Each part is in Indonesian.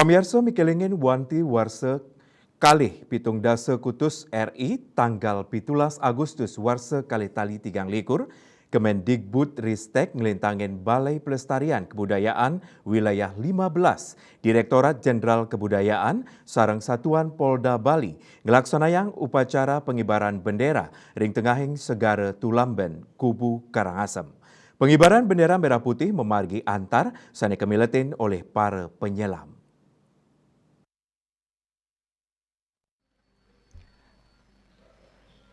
Pamirsa mikelingin wanti warsa kalih pitung dasa kutus RI tanggal 17 Agustus warsa kalih tali 3 Kemendikbud Ristek ngelintangin Balai Pelestarian Kebudayaan Wilayah 15, Direktorat Jenderal Kebudayaan sareng Satuan Polda Bali ngelaksanayang upacara pengibaran bendera ring tengahing Segara Tulamben, Kubu Karangasem. Pengibaran bendera merah putih memargi antar sani kemiletin oleh para penyelam.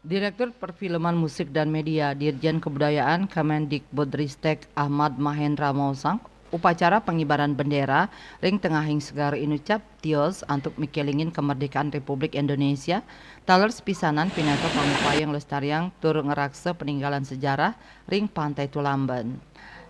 Direktur Perfilman Musik dan Media Dirjen Kebudayaan Kemendikbudristek Ahmad Mahendra Mausang upacara pengibaran bendera ring tengahing Segara inucap tios untuk mikelingin kemerdekaan Republik Indonesia taler pisanan pinato pangupayang lestariang tur ngeraksa peninggalan sejarah ring Pantai Tulamben.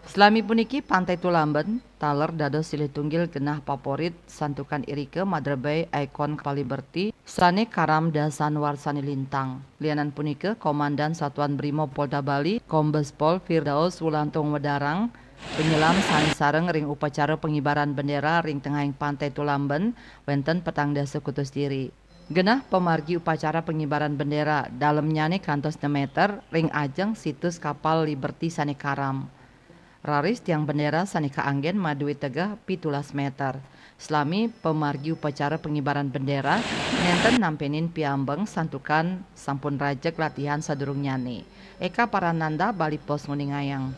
Selami puniki Pantai Tulamben taler dados silih tunggil genah favorit santukan irike Madrabay Icon Liberty sane karam dasan warsani lintang. Lianan punike Komandan Satuan Brimob Polda Bali Kombes Pol Firdaus Wulantung Wedarang penyelam sani sareng ring upacara pengibaran bendera ring tengahing Pantai Tulamben wenten petang dasa kutus diri. Genah pemargi upacara pengibaran bendera dalemnya kantos 6 meter ring ajeng situs kapal Liberty sane karam. Raris tiang bendera sanika anggen madui tegah 17 meter. Selami pemargi upacara pengibaran bendera, nenten nampenin piambeng santukan sampun rajek latihan sadurung nyane. Eka Parananda Bali Pos Nguningayang.